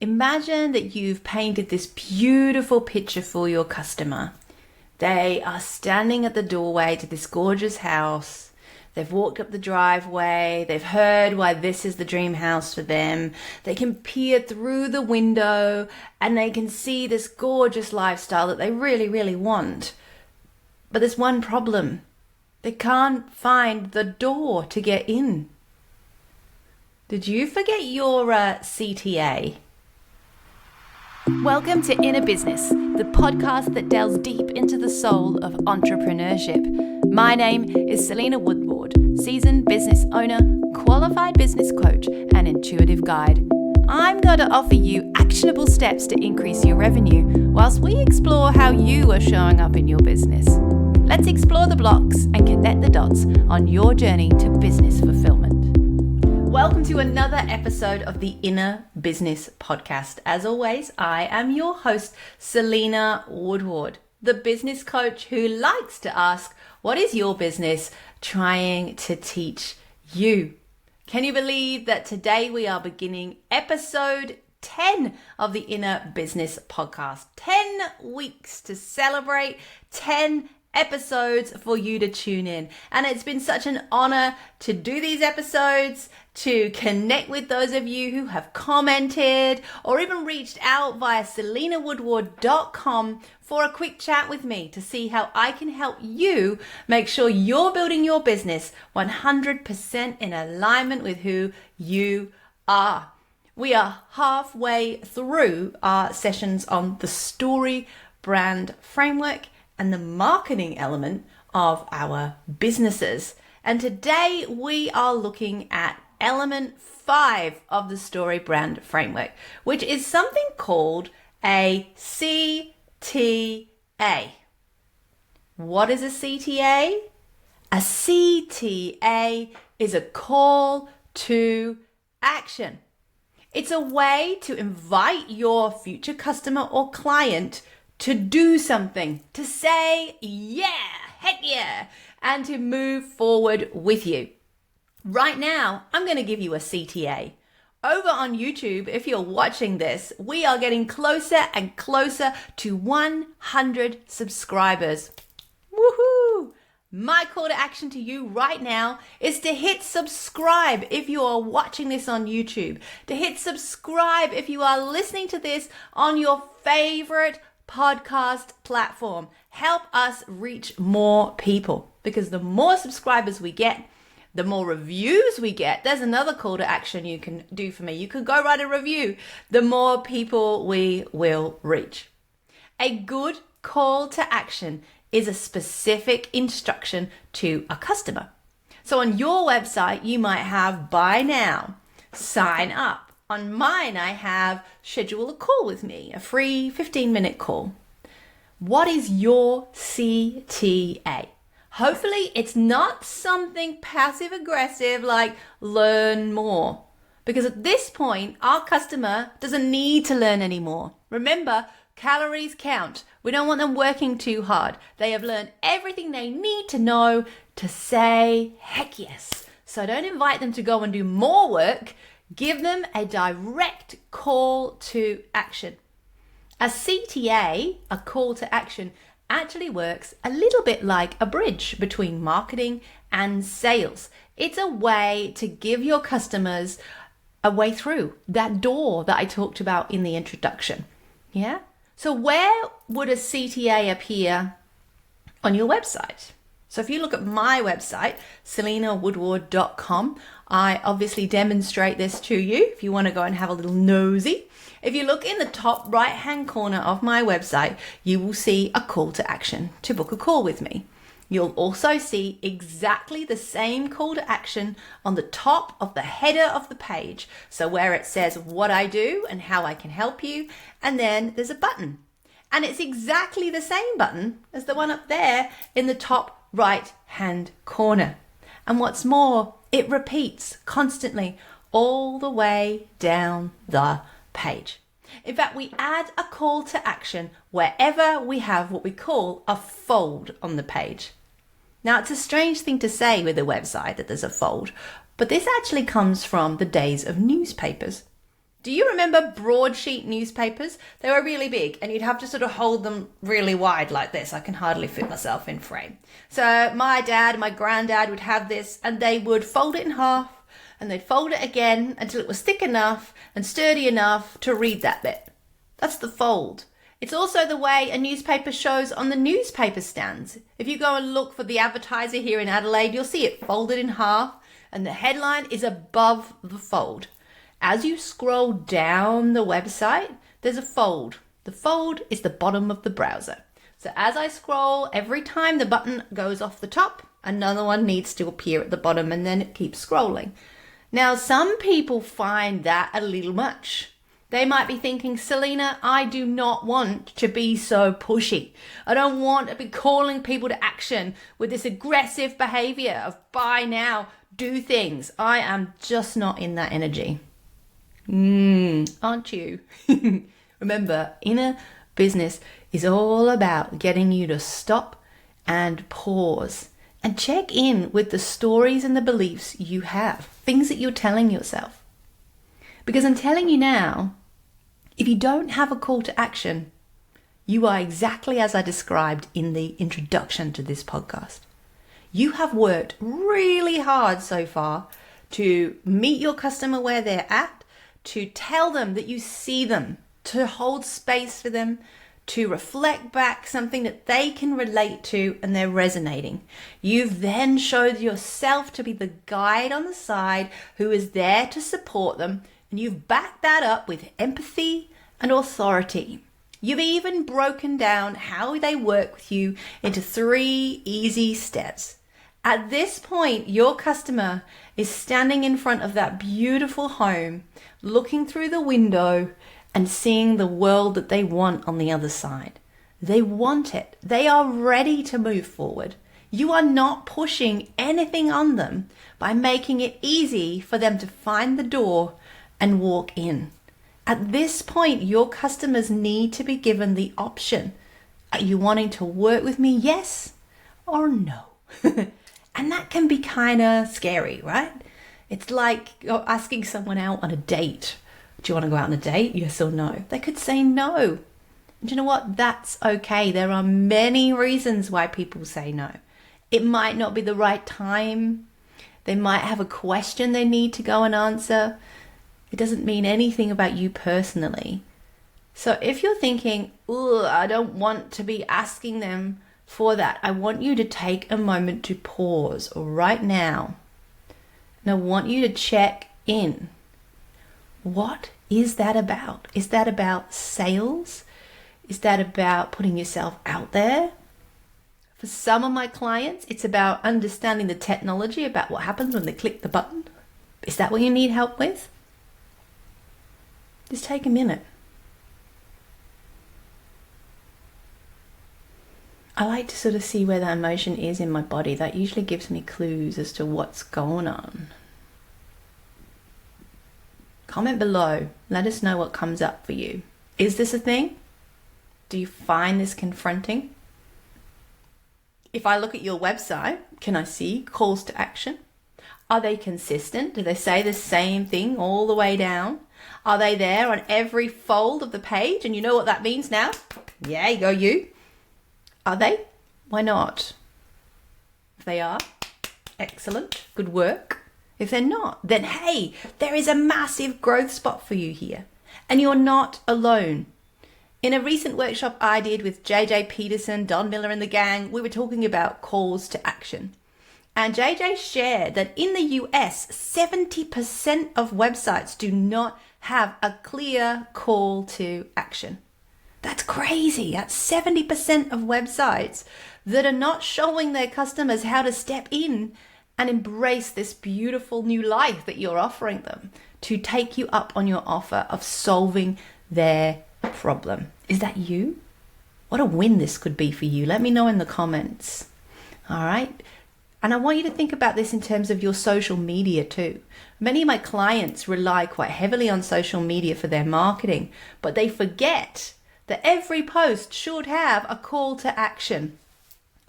Imagine that you've painted this beautiful picture for your customer. They are standing at the doorway to this gorgeous house. They've walked up the driveway. They've heard why this is the dream house for them. They can peer through the window and they can see this gorgeous lifestyle that they really, really want. But there's one problem. They can't find the door to get in. Did you forget your CTA? Welcome to Inner Business, the podcast that delves deep into the soul of entrepreneurship. My name is Selena Woodward, seasoned business owner, qualified business coach, and intuitive guide. I'm going to offer you actionable steps to increase your revenue whilst we explore how you are showing up in your business. Let's explore the blocks and connect the dots on your journey to business fulfillment. Welcome to another episode of the Inner Business Podcast. As always, I am your host, Selena Woodward, the business coach who likes to ask, what is your business trying to teach you? Can you believe that today we are beginning episode 10 of the Inner Business Podcast? 10 weeks to celebrate, 10 episodes for you to tune in. And it's been such an honor to do these episodes, to connect with those of you who have commented or even reached out via selenawoodward.com for a quick chat with me to see how I can help you make sure you're building your business 100% in alignment with who you are. We are halfway through our sessions on the story brand framework and the marketing element of our businesses. And today we are looking at element 5 of the story brand framework, which is something called a CTA. What is a CTA? A CTA is a call to action. It's a way to invite your future customer or client to do something, to say, yeah, heck yeah, and to move forward with you. Right now, I'm going to give you a CTA. Over on YouTube, if you're watching this, we are getting closer and closer to 100 subscribers. Woohoo! My call to action to you right now is to hit subscribe if you are watching this on YouTube, to hit subscribe if you are listening to this on your favorite podcast platform. Help us reach more people, because the more subscribers we get, the more reviews we get. There's another call to action you can do for me. You can go write a review. The more people we will reach. A good call to action is a specific instruction to a customer. So on your website, you might have buy now, sign up. On mine, I have schedule a call with me, a free 15-minute call. What is your CTA? Hopefully, it's not something passive aggressive like learn more. Because at this point, our customer doesn't need to learn anymore. Remember, calories count. We don't want them working too hard. They have learned everything they need to know to say heck yes. So don't invite them to go and do more work. Give them a direct call to action. A CTA, a call to action, actually works a little bit like a bridge between marketing and sales. It's a way to give your customers a way through that door that I talked about in the introduction. Yeah? So where would a CTA appear on your website? So if you look at my website, selenawoodward.com, I obviously demonstrate this to you if you want to go and have a little nosy. If you look in the top right-hand corner of my website, you will see a call to action to book a call with me. You'll also see exactly the same call to action on the top of the header of the page. So where it says what I do and how I can help you, and then there's a button. And it's exactly the same button as the one up there in the top right hand corner. And what's more, it repeats constantly all the way down the page. In fact, we add a call to action wherever we have what we call a fold on the page. Now, it's a strange thing to say with a website that there's a fold, but this actually comes from the days of newspapers. Do you remember broadsheet newspapers? They were really big and you'd have to sort of hold them really wide like this. I can hardly fit myself in frame. So my dad, my granddad would have this and they would fold it in half and they'd fold it again until it was thick enough and sturdy enough to read that bit. That's the fold. It's also the way a newspaper shows on the newspaper stands. If you go and look for the Advertiser here in Adelaide, you'll see it folded in half and the headline is above the fold. As you scroll down the website, there's a fold. The fold is the bottom of the browser. So as I scroll, every time the button goes off the top, another one needs to appear at the bottom and then it keeps scrolling. Now, some people find that a little much. They might be thinking, Selena, I do not want to be so pushy. I don't want to be calling people to action with this aggressive behavior of buy now, do things. I am just not in that energy. Aren't you? Remember, inner business is all about getting you to stop and pause and check in with the stories and the beliefs you have, things that you're telling yourself. Because I'm telling you now, if you don't have a call to action, you are exactly as I described in the introduction to this podcast. You have worked really hard so far to meet your customer where they're at, to tell them that you see them, to hold space for them, to reflect back something that they can relate to and they're resonating. You've then showed yourself to be the guide on the side who is there to support them, and you've backed that up with empathy and authority. You've even broken down how they work with you into 3 easy steps. At this point, your customer is standing in front of that beautiful home, looking through the window and seeing the world that they want on the other side. They want it. They are ready to move forward. You are not pushing anything on them by making it easy for them to find the door and walk in. At this point, your customers need to be given the option. Are you wanting to work with me? Yes or no? And that can be kind of scary, right? It's like asking someone out on a date. Do you want to go out on a date? Yes or no? They could say no. And you know what? That's okay. There are many reasons why people say no. It might not be the right time. They might have a question they need to go and answer. It doesn't mean anything about you personally. So if you're thinking, I don't want to be asking them for that, I want you to take a moment to pause right now. And I want you to check in. What is that about? Is that about sales? Is that about putting yourself out there? For some of my clients, it's about understanding the technology, about what happens when they click the button. Is that what you need help with? Just take a minute. I like to sort of see where that emotion is in my body. That usually gives me clues as to what's going on. Comment below. Let us know what comes up for you. Is this a thing? Do you find this confronting? If I look at your website, can I see calls to action? Are they consistent? Do they say the same thing all the way down? Are they there on every fold of the page? And you know what that means now? Yeah, you go you. Are they? Why not? If they are, excellent, good work. If they're not, then hey, there is a massive growth spot for you here. And you're not alone. In a recent workshop I did with JJ Peterson, Don Miller and the gang, we were talking about calls to action. And JJ shared that in the US, 70% of websites do not have a clear call to action. That's crazy. That's 70% of websites that are not showing their customers how to step in and embrace this beautiful new life that you're offering them to take you up on your offer of solving their problem. Is that you? What a win this could be for you. Let me know in the comments. All right. And I want you to think about this in terms of your social media too. Many of my clients rely quite heavily on social media for their marketing, but they forget that every post should have a call to action.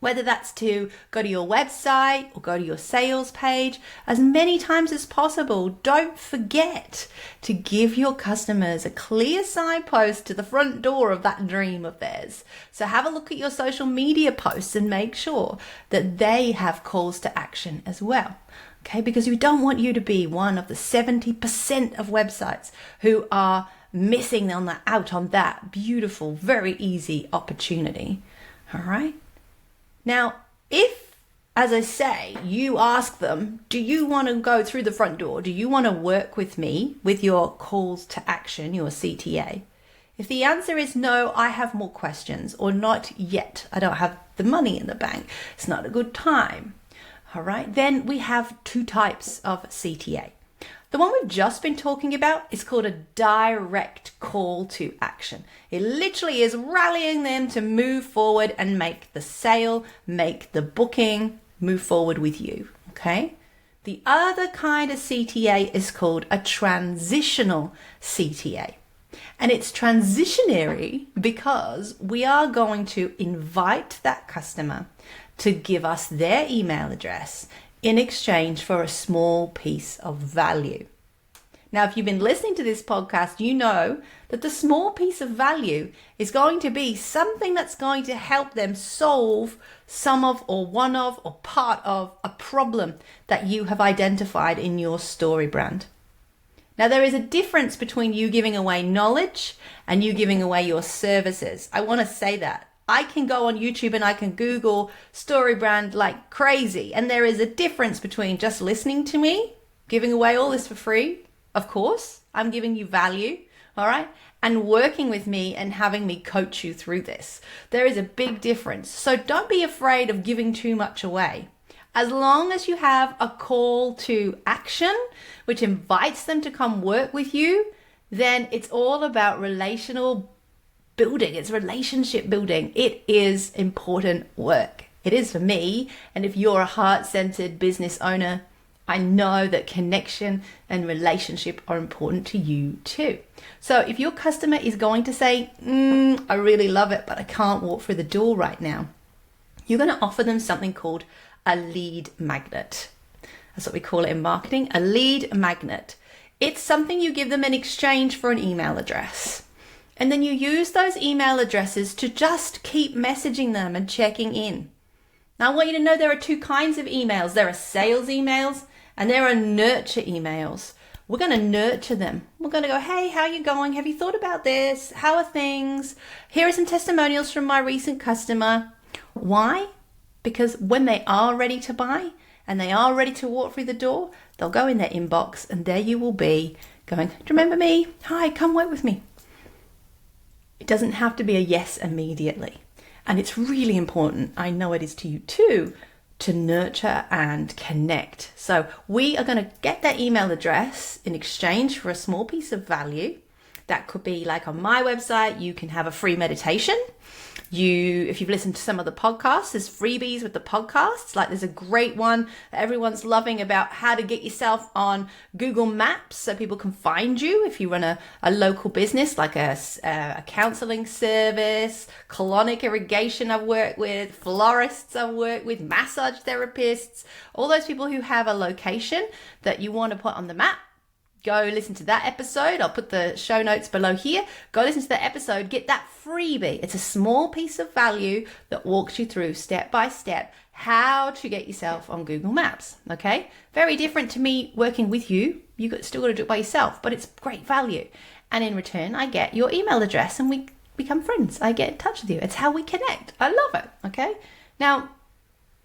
Whether that's to go to your website or go to your sales page, as many times as possible, don't forget to give your customers a clear signpost to the front door of that dream of theirs. So have a look at your social media posts and make sure that they have calls to action as well. Okay, because we don't want you to be one of the 70% of websites who are missing out on that beautiful, very easy opportunity. All right. Now, if, as I say, you ask them, do you want to go through the front door? Do you want to work with me with your calls to action, your CTA? If the answer is no, I have more questions, or not yet, I don't have the money in the bank, it's not a good time. All right, then we have two types of CTA. The one we've just been talking about is called a direct call to action. It literally is rallying them to move forward and make the sale, make the booking, move forward with you, okay? The other kind of CTA is called a transitional CTA. And it's transitionary because we are going to invite that customer to give us their email address in exchange for a small piece of value. Now, if you've been listening to this podcast, you know that the small piece of value is going to be something that's going to help them solve some of, or one of, or part of a problem that you have identified in your story brand. Now, there is a difference between you giving away knowledge and you giving away your services. I want to say that. I can go on YouTube and I can Google story brand like crazy. And there is a difference between just listening to me, giving away all this for free. Of course, I'm giving you value, all right? And working with me and having me coach you through this. There is a big difference. So don't be afraid of giving too much away. As long as you have a call to action, which invites them to come work with you, then it's all about relational building. It's relationship building. It is important work. It is for me. And if you're a heart-centered business owner, I know that connection and relationship are important to you too. So if your customer is going to say, I really love it, but I can't walk through the door right now, you're going to offer them something called a lead magnet. That's what we call it in marketing, a lead magnet. It's something you give them in exchange for an email address. And then you use those email addresses to just keep messaging them and checking in. Now, I want you to know there are two kinds of emails. There are sales emails and there are nurture emails. We're going to nurture them. We're going to go, hey, how are you going? Have you thought about this? How are things? Here are some testimonials from my recent customer. Why? Because when they are ready to buy and they are ready to walk through the door, they'll go in their inbox and there you will be going, do you remember me? Hi, come work with me. It doesn't have to be a yes immediately. And it's really important, I know it is to you too, to nurture and connect. So we are going to get that email address in exchange for a small piece of value. That could be like on my website, you can have a free meditation. If you've listened to some of the podcasts, there's freebies with the podcasts. Like there's a great one that everyone's loving about how to get yourself on Google Maps so people can find you if you run a local business, like a counseling service, colonic irrigation I've worked with, florists I've worked with, massage therapists, all those people who have a location that you want to put on the map. Go listen to that episode. I'll put the show notes below here. Go listen to that episode. Get that freebie. It's a small piece of value that walks you through step by step how to get yourself on Google Maps. Okay? Very different to me working with you. Still got to do it by yourself, but it's great value. And in return, I get your email address and we become friends. I get in touch with you. It's how we connect. I love it. Okay? Now,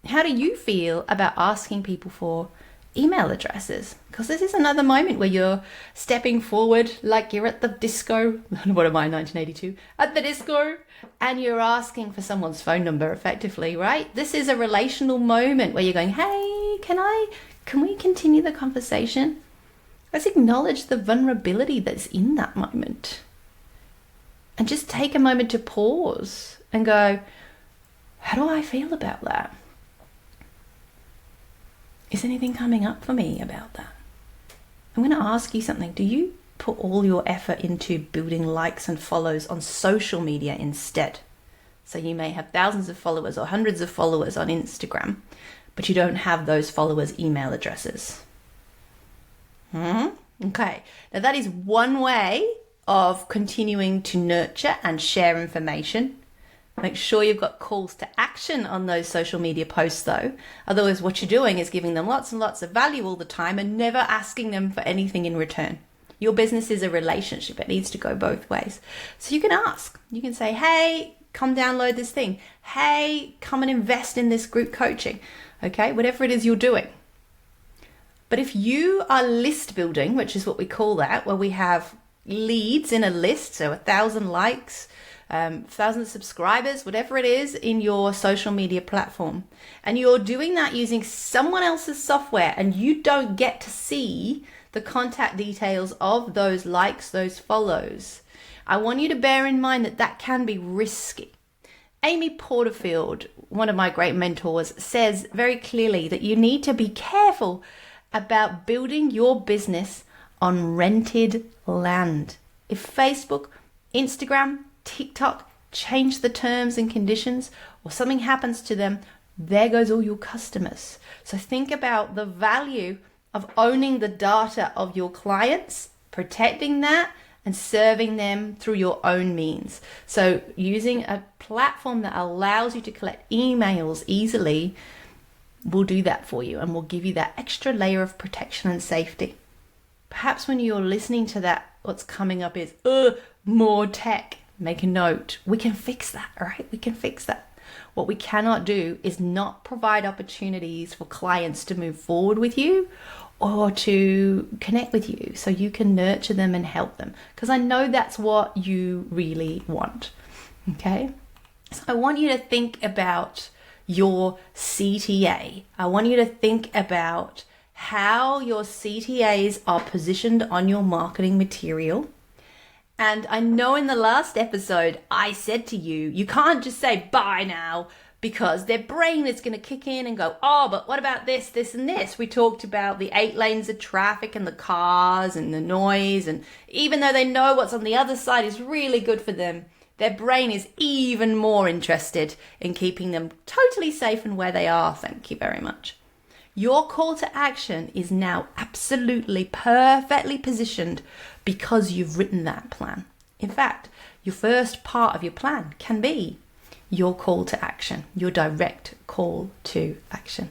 how do you feel about asking people for email addresses? Because this is another moment where you're stepping forward like you're at the disco. What am I, 1982? At the disco. And you're asking for someone's phone number effectively, right? This is a relational moment where you're going, hey, can we continue the conversation? Let's acknowledge the vulnerability that's in that moment. And just take a moment to pause and go, how do I feel about that? Is anything coming up for me about that? I'm going to ask you something. Do you put all your effort into building likes and follows on social media instead? So you may have thousands of followers or hundreds of followers on Instagram, but you don't have those followers' email addresses. Okay, now that is one way of continuing to nurture and share information. Make sure you've got calls to action on those social media posts though. Otherwise, what you're doing is giving them lots and lots of value all the time and never asking them for anything in return. Your business is a relationship. It needs to go both ways. So you can ask. You can say, hey, come download this thing. Hey, come and invest in this group coaching. Okay, whatever it is you're doing. But if you are list building, which is what we call that, where we have leads in a list, so 1,000 likes, 1,000 subscribers, whatever it is in your social media platform, and you're doing that using someone else's software and you don't get to see the contact details of those likes, those follows, I want you to bear in mind that that can be risky. Amy Porterfield, one of my great mentors, says very clearly that you need to be careful about building your business on rented land. If Facebook, Instagram, TikTok change the terms and conditions or something happens to them, there goes all your customers. So think about the value of owning the data of your clients, protecting that, and serving them through your own means. So using a platform that allows you to collect emails easily will do that for you and will give you that extra layer of protection and safety. Perhaps when you're listening to that, what's coming up is, more tech. Make a note. We can fix that, all right? We can fix that. What we cannot do is not provide opportunities for clients to move forward with you or to connect with you so you can nurture them and help them. Because I know that's what you really want, okay? So I want you to think about your CTA. I want you to think about how your CTAs are positioned on your marketing material. And I know in the last episode, I said to you, you can't just say buy now because their brain is going to kick in and go, oh, but what about this, this, and this? We talked about the 8 lanes of traffic and the cars and the noise. And even though they know what's on the other side is really good for them, their brain is even more interested in keeping them totally safe and where they are. Thank you very much. Your call to action is now absolutely perfectly positioned because you've written that plan. In fact, your first part of your plan can be your call to action, your direct call to action.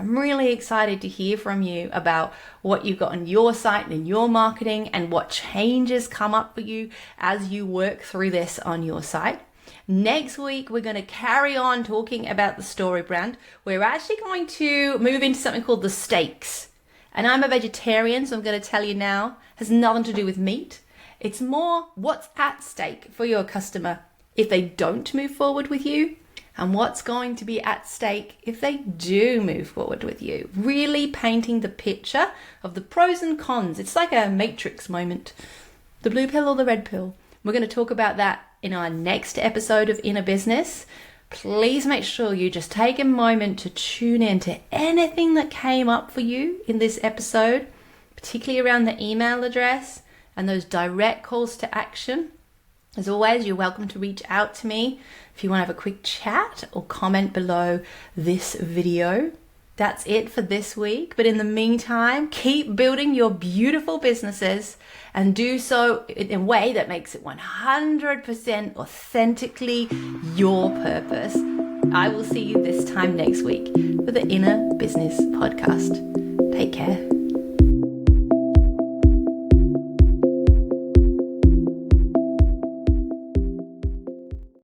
I'm really excited to hear from you about what you've got on your site and in your marketing and what changes come up for you as you work through this on your site. Next week, we're going to carry on talking about the story brand. We're actually going to move into something called the stakes. And I'm a vegetarian, so I'm going to tell you now, has nothing to do with meat. It's more what's at stake for your customer if they don't move forward with you, and what's going to be at stake if they do move forward with you. Really painting the picture of the pros and cons. It's like a matrix moment. The blue pill or the red pill. We're going to talk about that in our next episode of Inner Business. Please make sure you just take a moment to tune in to anything that came up for you in this episode, particularly around the email address and those direct calls to action. As always, you're welcome to reach out to me if you want to have a quick chat or comment below this video. That's it for this week. But in the meantime, keep building your beautiful businesses and do so in a way that makes it 100% authentically your purpose. I will see you this time next week for the Inner Business Podcast. Take care.